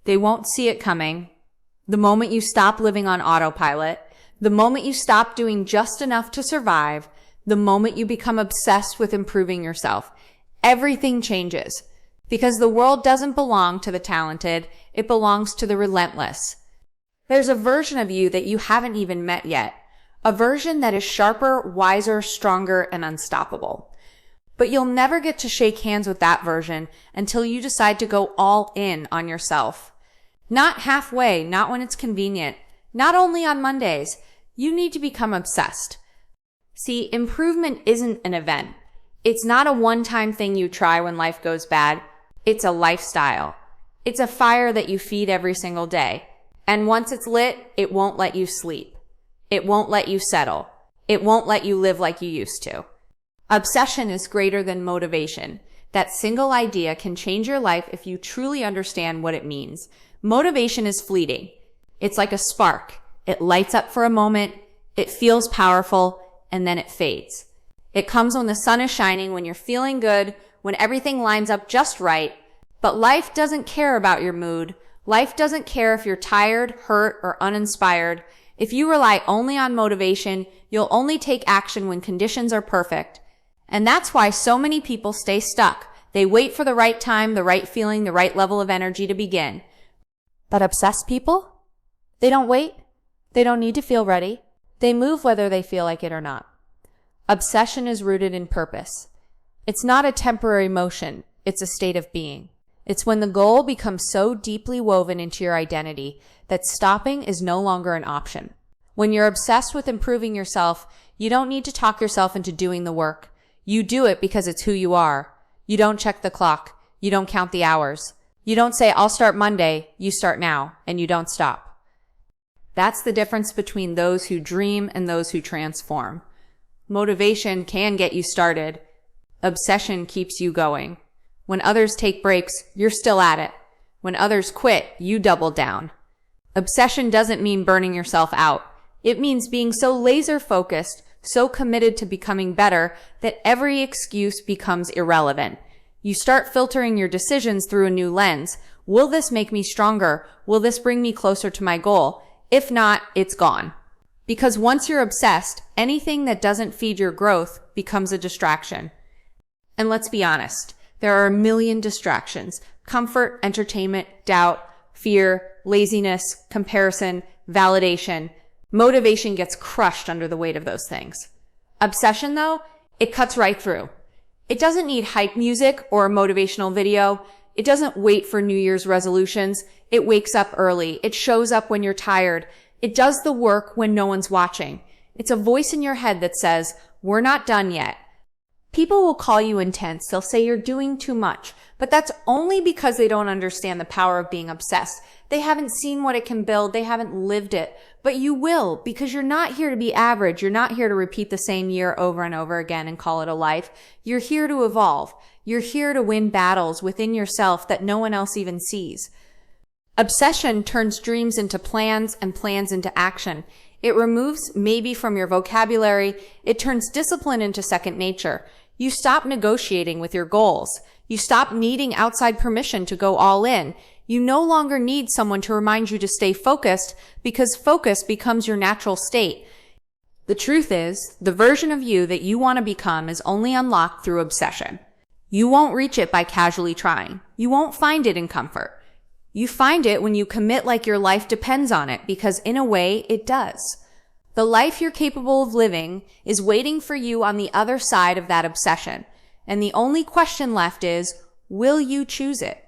They won't see it coming. The moment you stop living on autopilot, the moment you stop doing just enough to survive, the moment you become obsessed with improving yourself, everything changes. Because the world doesn't belong to the talented, it belongs to the relentless. There's a version of you that you haven't even met yet. A version that is sharper, wiser, stronger, and unstoppable. But you'll never get to shake hands with that version until you decide to go all in on yourself. Not halfway, not when it's convenient, not only on Mondays. You need to become obsessed. See, improvement isn't an event. It's not a one-time thing you try when life goes bad. It's a lifestyle. It's a fire that you feed every single day. And once it's lit, it won't let you sleep. It won't let you settle. It won't let you live like you used to. Obsession is greater than motivation. That single idea can change your life if you truly understand what it means. Motivation is fleeting. It's like a spark. It lights up for a moment, it feels powerful, and then it fades. It comes when the sun is shining, when you're feeling good, when everything lines up just right. But life doesn't care about your mood. Life doesn't care if you're tired, hurt, or uninspired. If you rely only on motivation, you'll only take action when conditions are perfect. And that's why so many people stay stuck. They wait for the right time, the right feeling, the right level of energy to begin. But obsessed people? They don't wait. They don't need to feel ready. They move whether they feel like it or not. Obsession is rooted in purpose. It's not a temporary motion. It's a state of being. It's when the goal becomes so deeply woven into your identity that stopping is no longer an option. When you're obsessed with improving yourself, you don't need to talk yourself into doing the work. You do it because it's who you are. You don't check the clock. You don't count the hours. You don't say, I'll start Monday. You start now, and you don't stop. That's the difference between those who dream and those who transform. Motivation can get you started. Obsession keeps you going. When others take breaks, you're still at it. When others quit, you double down. Obsession doesn't mean burning yourself out. It means being so laser focused, so committed to becoming better that every excuse becomes irrelevant. You start filtering your decisions through a new lens. Will this make me stronger? Will this bring me closer to my goal? If not, it's gone. Because once you're obsessed, anything that doesn't feed your growth becomes a distraction. And let's be honest, there are a million distractions: comfort, entertainment, doubt, fear, laziness, comparison, validation. Motivation gets crushed under the weight of those things. Obsession, though, it cuts right through. It doesn't need hype music or a motivational video. It doesn't wait for New Year's resolutions. It wakes up early. It shows up when you're tired. It does the work when no one's watching. It's a voice in your head that says, we're not done yet. People will call you intense. They'll say you're doing too much, but that's only because they don't understand the power of being obsessed. They haven't seen what it can build. They haven't lived it, but you will, because you're not here to be average. You're not here to repeat the same year over and over again and call it a life. You're here to evolve. You're here to win battles within yourself that no one else even sees. Obsession turns dreams into plans and plans into action. It removes maybe from your vocabulary. It turns discipline into second nature. You stop negotiating with your goals. You stop needing outside permission to go all in. You no longer need someone to remind you to stay focused, because focus becomes your natural state. The truth is, the version of you that you want to become is only unlocked through obsession. You won't reach it by casually trying. You won't find it in comfort. You find it when you commit like your life depends on it, because in a way, it does. The life you're capable of living is waiting for you on the other side of that obsession. And the only question left is, will you choose it?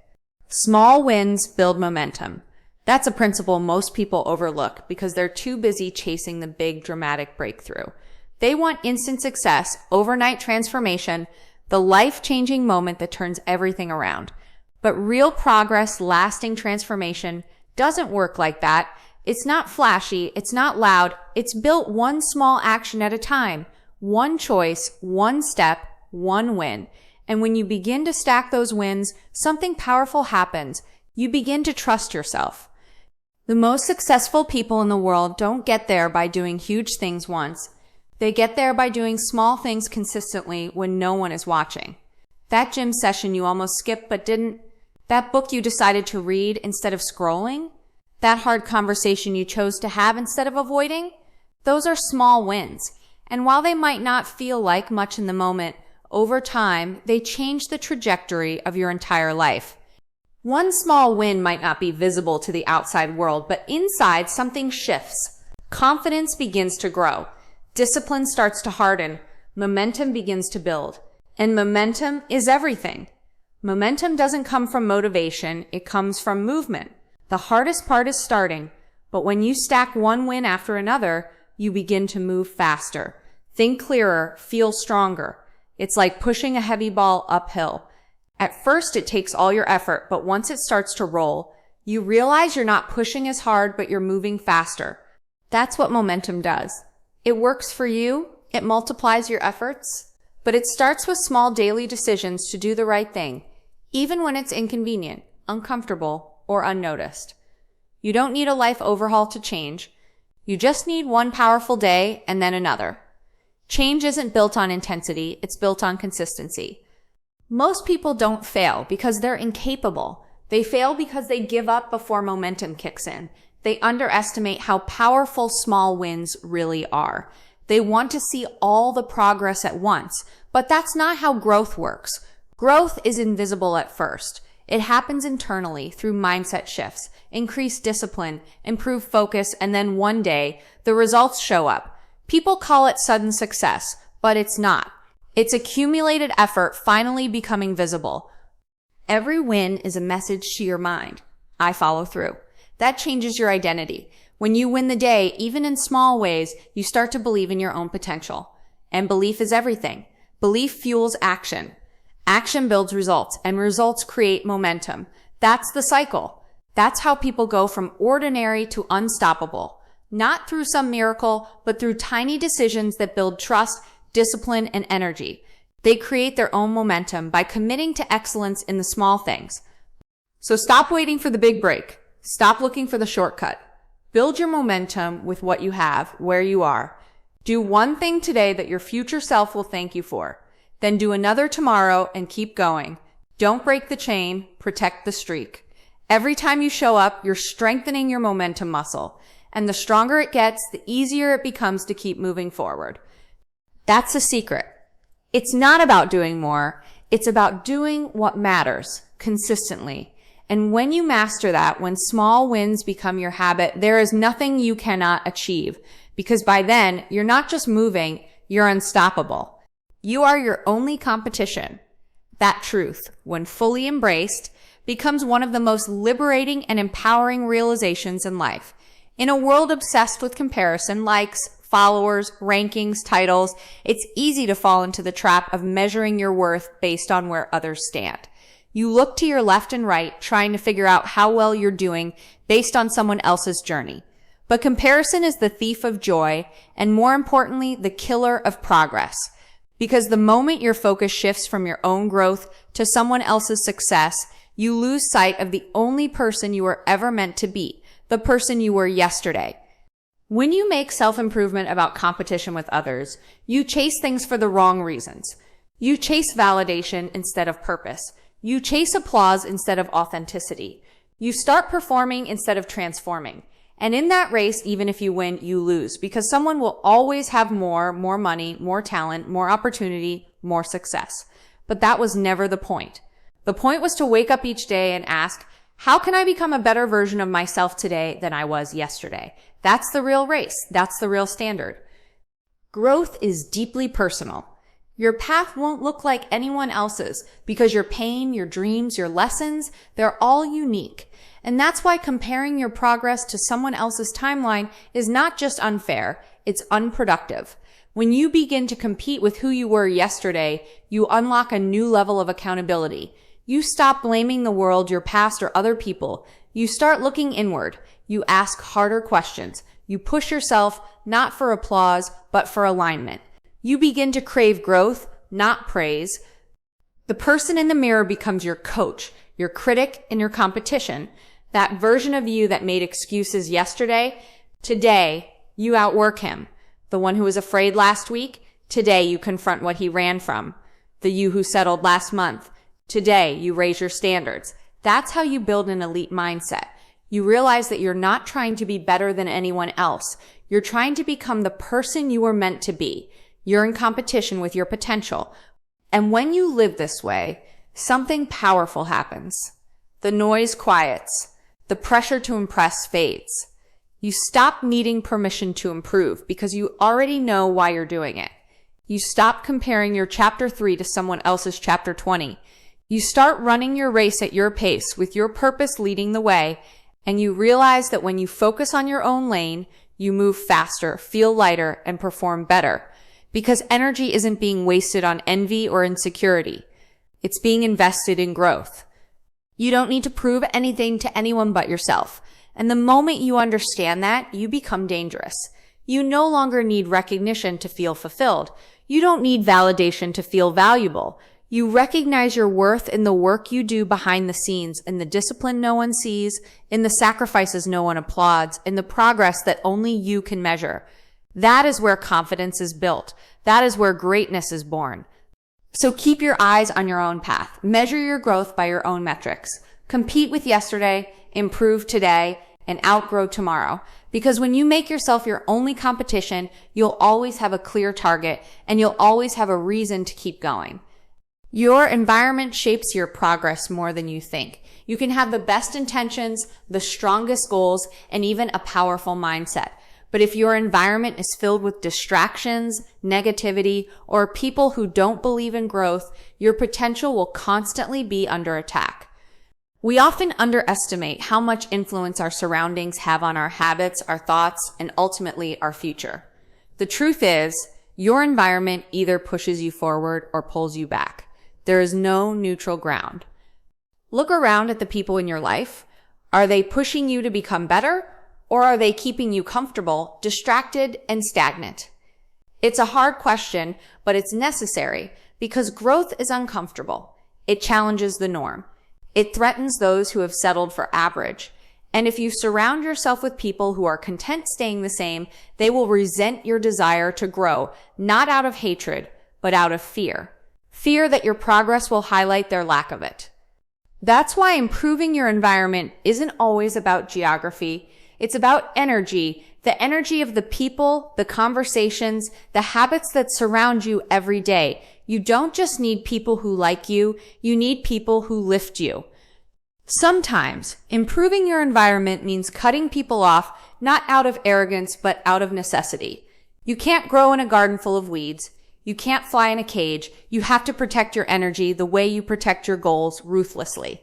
Small wins build momentum. That's a principle most people overlook because they're too busy chasing the big dramatic breakthrough. They want instant success, overnight transformation, the life-changing moment that turns everything around. But real progress, lasting transformation doesn't work like that. It's not flashy. It's not loud. It's built one small action at a time, one choice, one step, one win. And when you begin to stack those wins, something powerful happens. You begin to trust yourself. The most successful people in the world don't get there by doing huge things once. They get there by doing small things consistently when no one is watching. That gym session you almost skipped but didn't, That book you decided to read instead of scrolling? That hard conversation you chose to have instead of avoiding? Those are small wins. And while they might not feel like much in the moment, over time, they change the trajectory of your entire life. One small win might not be visible to the outside world, but inside something shifts. Confidence begins to grow. Discipline starts to harden. Momentum begins to build. And momentum is everything. Momentum doesn't come from motivation, it comes from movement. The hardest part is starting, but when you stack one win after another, you begin to move faster. Think clearer, feel stronger. It's like pushing a heavy ball uphill. At first, it takes all your effort, but once it starts to roll, you realize you're not pushing as hard, but you're moving faster. That's what momentum does. It works for you, it multiplies your efforts, but it starts with small daily decisions to do the right thing, even when it's inconvenient, uncomfortable, or unnoticed. You don't need a life overhaul to change. You just need one powerful day and then another. Change isn't built on intensity, it's built on consistency. Most people don't fail because they're incapable. They fail because they give up before momentum kicks in. They underestimate how powerful small wins really are. They want to see all the progress at once, but that's not how growth works. Growth is invisible at first. It happens internally through mindset shifts, increased discipline, improved focus, and then one day, the results show up. People call it sudden success, but it's not. It's accumulated effort finally becoming visible. Every win is a message to your mind. I follow through. That changes your identity. When you win the day, even in small ways, you start to believe in your own potential. And belief is everything. Belief fuels action. Action builds results, and results create momentum. That's the cycle. That's how people go from ordinary to unstoppable. Not through some miracle, but through tiny decisions that build trust, discipline, and energy. They create their own momentum by committing to excellence in the small things. So stop waiting for the big break. Stop looking for the shortcut. Build your momentum with what you have, where you are. Do one thing today that your future self will thank you for. Then do another tomorrow and keep going. Don't break the chain, protect the streak. Every time you show up, you're strengthening your momentum muscle. And the stronger it gets, the easier it becomes to keep moving forward. That's the secret. It's not about doing more. It's about doing what matters consistently. And when you master that, when small wins become your habit, there is nothing you cannot achieve. Because by then, you're not just moving, you're unstoppable. You are your only competition. That truth, when fully embraced, becomes one of the most liberating and empowering realizations in life. In a world obsessed with comparison, likes, followers, rankings, titles, it's easy to fall into the trap of measuring your worth based on where others stand. You look to your left and right, trying to figure out how well you're doing based on someone else's journey. But comparison is the thief of joy, and more importantly, the killer of progress. Because the moment your focus shifts from your own growth to someone else's success, you lose sight of the only person you were ever meant to be, the person you were yesterday. When you make self-improvement about competition with others, you chase things for the wrong reasons. You chase validation instead of purpose. You chase applause instead of authenticity. You start performing instead of transforming. And in that race, even if you win, you lose because someone will always have more money, more talent, more opportunity, more success. But that was never the point. The point was to wake up each day and ask, how can I become a better version of myself today than I was yesterday? That's the real race. That's the real standard. Growth is deeply personal. Your path won't look like anyone else's because your pain, your dreams, your lessons, they're all unique. And that's why comparing your progress to someone else's timeline is not just unfair, it's unproductive. When you begin to compete with who you were yesterday, you unlock a new level of accountability. You stop blaming the world, your past, or other people. You start looking inward. You ask harder questions. You push yourself not for applause, but for alignment. You begin to crave growth, not praise. The person in the mirror becomes your coach, your critic, and your competition. That version of you that made excuses yesterday, today you outwork him. The one who was afraid last week, today you confront what he ran from. The you who settled last month, today you raise your standards. That's how you build an elite mindset. You realize that you're not trying to be better than anyone else. You're trying to become the person you were meant to be. You're in competition with your potential. And when you live this way, something powerful happens. The noise quiets. The pressure to impress fades. You stop needing permission to improve because you already know why you're doing it. You stop comparing your chapter 3 to someone else's chapter 20. You start running your race at your pace with your purpose leading the way, and you realize that when you focus on your own lane, you move faster, feel lighter, and perform better. Because energy isn't being wasted on envy or insecurity. It's being invested in growth. You don't need to prove anything to anyone but yourself. And the moment you understand that, you become dangerous. You no longer need recognition to feel fulfilled. You don't need validation to feel valuable. You recognize your worth in the work you do behind the scenes, in the discipline no one sees, in the sacrifices no one applauds, in the progress that only you can measure. That is where confidence is built. That is where greatness is born. So keep your eyes on your own path. Measure your growth by your own metrics. Compete with yesterday, improve today, and outgrow tomorrow. Because when you make yourself your only competition, you'll always have a clear target and you'll always have a reason to keep going. Your environment shapes your progress more than you think. You can have the best intentions, the strongest goals, and even a powerful mindset. But if your environment is filled with distractions, negativity, or people who don't believe in growth, your potential will constantly be under attack. We often underestimate how much influence our surroundings have on our habits, our thoughts, and ultimately our future. The truth is, your environment either pushes you forward or pulls you back. There is no neutral ground. Look around at the people in your life. Are they pushing you to become better? Or are they keeping you comfortable, distracted, and stagnant? It's a hard question, but it's necessary because growth is uncomfortable. It challenges the norm. It threatens those who have settled for average. And if you surround yourself with people who are content staying the same, they will resent your desire to grow, not out of hatred, but out of fear. Fear that your progress will highlight their lack of it. That's why improving your environment isn't always about geography. It's about energy, the energy of the people, the conversations, the habits that surround you every day. You don't just need people who like you, you need people who lift you. Sometimes, improving your environment means cutting people off, not out of arrogance, but out of necessity. You can't grow in a garden full of weeds. You can't fly in a cage. You have to protect your energy the way you protect your goals ruthlessly.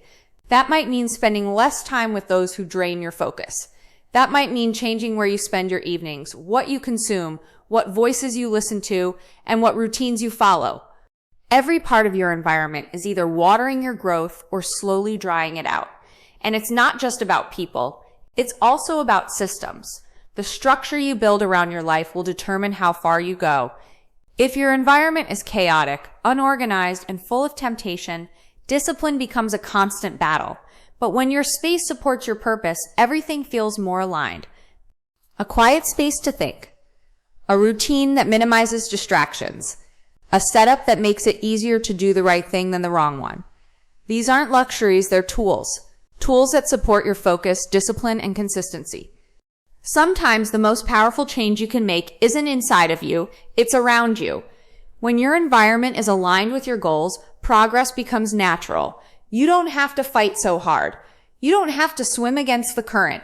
That might mean spending less time with those who drain your focus. That might mean changing where you spend your evenings, what you consume, what voices you listen to, and what routines you follow. Every part of your environment is either watering your growth or slowly drying it out. And it's not just about people. It's also about systems. The structure you build around your life will determine how far you go. If your environment is chaotic, unorganized, and full of temptation, discipline becomes a constant battle. But when your space supports your purpose, everything feels more aligned. A quiet space to think. A routine that minimizes distractions. A setup that makes it easier to do the right thing than the wrong one. These aren't luxuries, they're tools. Tools that support your focus, discipline, and consistency. Sometimes the most powerful change you can make isn't inside of you, it's around you. When your environment is aligned with your goals, progress becomes natural. You don't have to fight so hard. You don't have to swim against the current.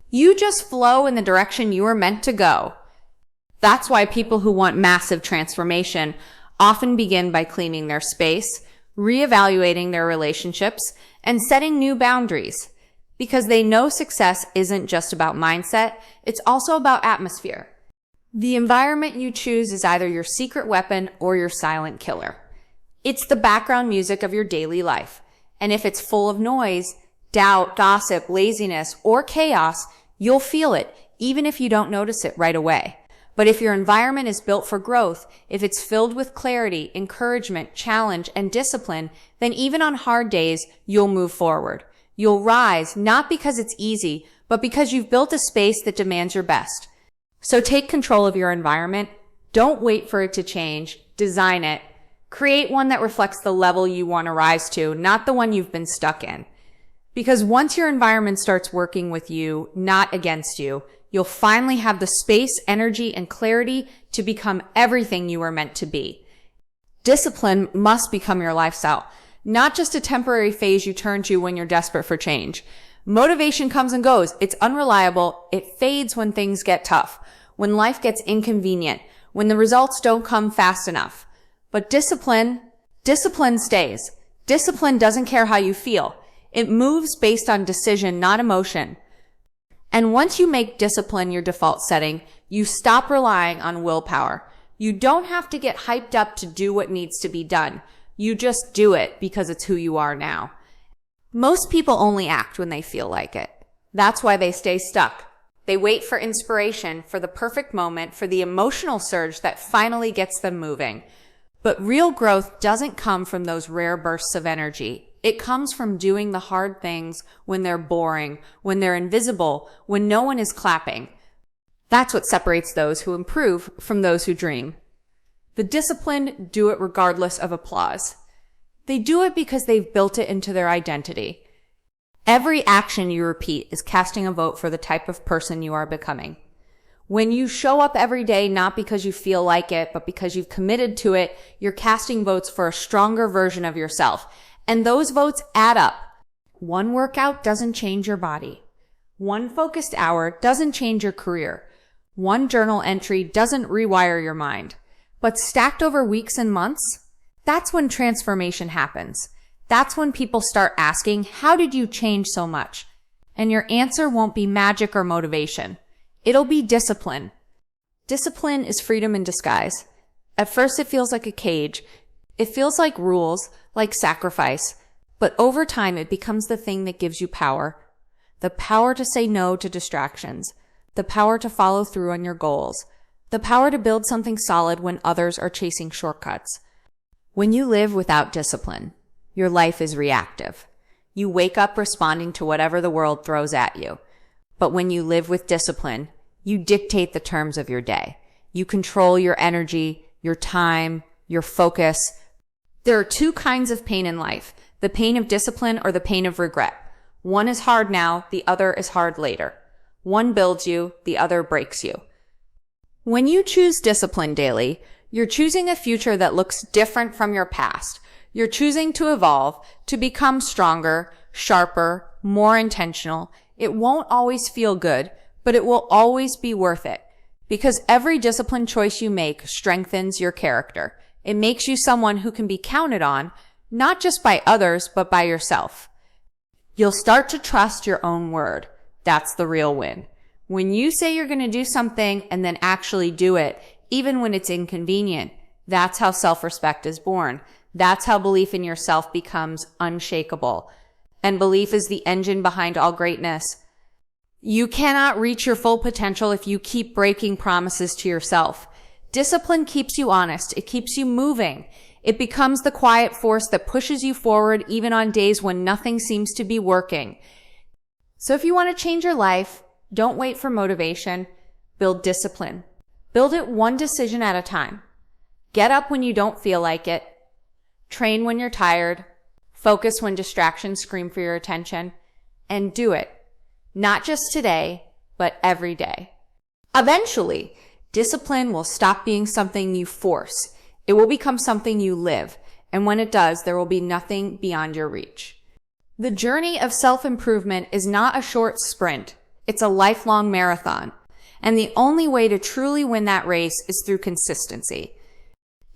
You just flow in the direction you are meant to go. That's why people who want massive transformation often begin by cleaning their space, reevaluating their relationships, and setting new boundaries. Because they know success isn't just about mindset, it's also about atmosphere. The environment you choose is either your secret weapon or your silent killer. It's the background music of your daily life. And if it's full of noise, doubt, gossip, laziness, or chaos, you'll feel it, even if you don't notice it right away. But if your environment is built for growth, if it's filled with clarity, encouragement, challenge, and discipline, then even on hard days, you'll move forward. You'll rise, not because it's easy, but because you've built a space that demands your best. So take control of your environment. Don't wait for it to change. Design it. Create one that reflects the level you want to rise to, not the one you've been stuck in. Because once your environment starts working with you, not against you, you'll finally have the space, energy, and clarity to become everything you were meant to be. Discipline must become your lifestyle, not just a temporary phase you turn to when you're desperate for change. Motivation comes and goes. It's unreliable. It fades when things get tough, when life gets inconvenient, when the results don't come fast enough. But discipline stays. Discipline doesn't care how you feel. It moves based on decision, not emotion. And once you make discipline your default setting, you stop relying on willpower. You don't have to get hyped up to do what needs to be done. You just do it because it's who you are now. Most people only act when they feel like it. That's why they stay stuck. They wait for inspiration, for the perfect moment, for the emotional surge that finally gets them moving. But real growth doesn't come from those rare bursts of energy. It comes from doing the hard things when they're boring, when they're invisible, when no one is clapping. That's what separates those who improve from those who dream. The disciplined do it regardless of applause. They do it because they've built it into their identity. Every action you repeat is casting a vote for the type of person you are becoming. When you show up every day, not because you feel like it, but because you've committed to it, you're casting votes for a stronger version of yourself. And those votes add up. One workout doesn't change your body. One focused hour doesn't change your career. One journal entry doesn't rewire your mind. But stacked over weeks and months, that's when transformation happens. That's when people start asking, how did you change so much? And your answer won't be magic or motivation. It'll be discipline. Discipline is freedom in disguise. At first it feels like a cage. It feels like rules, like sacrifice. But over time it becomes the thing that gives you power. The power to say no to distractions. The power to follow through on your goals. The power to build something solid when others are chasing shortcuts. When you live without discipline, your life is reactive. You wake up responding to whatever the world throws at you. But when you live with discipline, you dictate the terms of your day. You control your energy, your time, your focus. There are two kinds of pain in life, the pain of discipline or the pain of regret. One is hard now, the other is hard later. One builds you, the other breaks you. When you choose discipline daily, you're choosing a future that looks different from your past. You're choosing to evolve, to become stronger, sharper, more intentional. It won't always feel good, but it will always be worth it. Because every disciplined choice you make strengthens your character. It makes you someone who can be counted on, not just by others, but by yourself. You'll start to trust your own word. That's the real win. When you say you're going to do something and then actually do it, even when it's inconvenient, that's how self-respect is born. That's how belief in yourself becomes unshakable. And belief is the engine behind all greatness. You cannot reach your full potential if you keep breaking promises to yourself. Discipline keeps you honest. It keeps you moving. It becomes the quiet force that pushes you forward even on days when nothing seems to be working. So if you want to change your life, don't wait for motivation. Build discipline. Build it one decision at a time. Get up when you don't feel like it. Train when you're tired. Focus when distractions scream for your attention. And do it. Not just today, but every day. Eventually, discipline will stop being something you force. It will become something you live. And when it does, there will be nothing beyond your reach. The journey of self-improvement is not a short sprint. It's a lifelong marathon. And the only way to truly win that race is through consistency.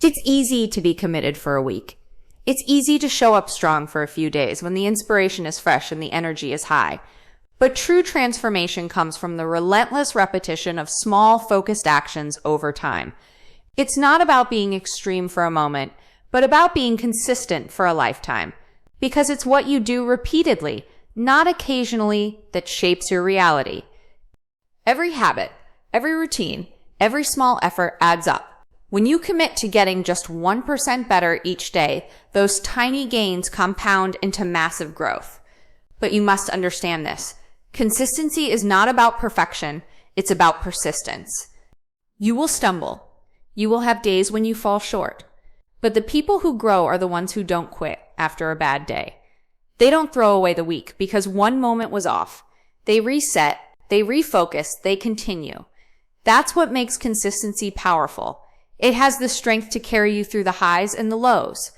It's easy to be committed for a week. It's easy to show up strong for a few days when the inspiration is fresh and the energy is high. But true transformation comes from the relentless repetition of small, focused actions over time. It's not about being extreme for a moment, but about being consistent for a lifetime. Because it's what you do repeatedly, not occasionally, that shapes your reality. Every habit, every routine, every small effort adds up. When you commit to getting just 1% better each day, those tiny gains compound into massive growth. But you must understand this. Consistency is not about perfection, it's about persistence. You will stumble. You will have days when you fall short. But the people who grow are the ones who don't quit after a bad day. They don't throw away the week because one moment was off. They reset, they refocus, they continue. That's what makes consistency powerful. It has the strength to carry you through the highs and the lows.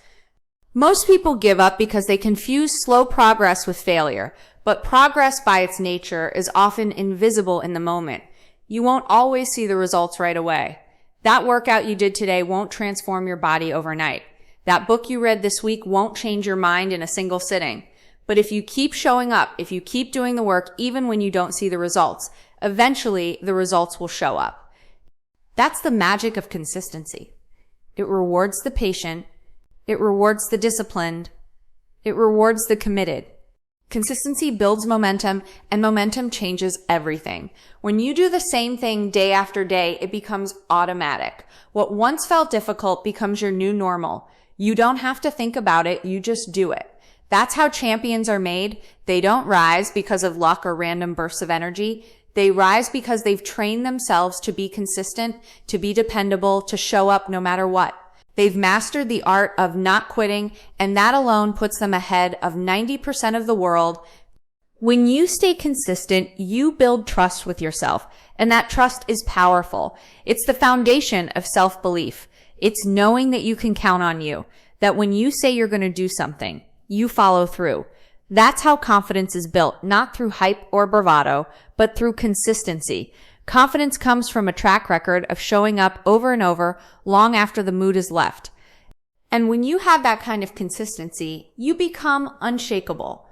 Most people give up because they confuse slow progress with failure, but progress by its nature is often invisible in the moment. You won't always see the results right away. That workout you did today won't transform your body overnight. That book you read this week won't change your mind in a single sitting. But if you keep showing up, if you keep doing the work, even when you don't see the results, eventually the results will show up. That's the magic of consistency. It rewards the patient. It rewards the disciplined. It rewards the committed. Consistency builds momentum, and momentum changes everything. When you do the same thing day after day, it becomes automatic. What once felt difficult becomes your new normal. You don't have to think about it, you just do it. That's how champions are made. They don't rise because of luck or random bursts of energy. They rise because they've trained themselves to be consistent, to be dependable, to show up no matter what. They've mastered the art of not quitting, and that alone puts them ahead of 90% of the world. When you stay consistent, you build trust with yourself, and that trust is powerful. It's the foundation of self-belief. It's knowing that you can count on you, that when you say you're going to do something, you follow through. That's how confidence is built, not through hype or bravado, but through consistency. Confidence comes from a track record of showing up over and over long after the mood is left. And when you have that kind of consistency, you become unshakable.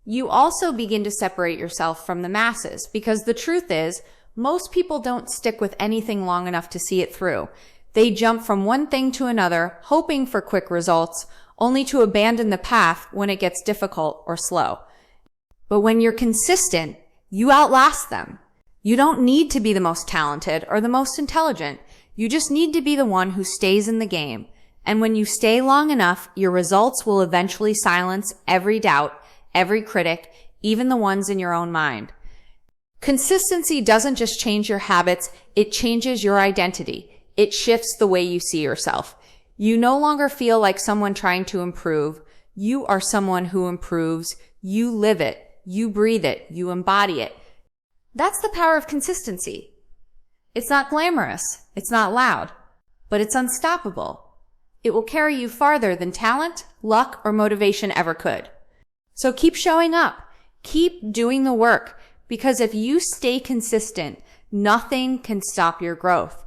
You also begin to separate yourself from the masses because the truth is, most people don't stick with anything long enough to see it through. They jump from one thing to another, hoping for quick results, only to abandon the path when it gets difficult or slow. But when you're consistent, you outlast them. You don't need to be the most talented or the most intelligent. You just need to be the one who stays in the game. And when you stay long enough, your results will eventually silence every doubt, every critic, even the ones in your own mind. Consistency doesn't just change your habits, it changes your identity. It shifts the way you see yourself. You no longer feel like someone trying to improve. You are someone who improves. You live it. You breathe it. You embody it. That's the power of consistency. It's not glamorous. It's not loud, but it's unstoppable. It will carry you farther than talent, luck, or motivation ever could. So keep showing up. Keep doing the work, because if you stay consistent, nothing can stop your growth.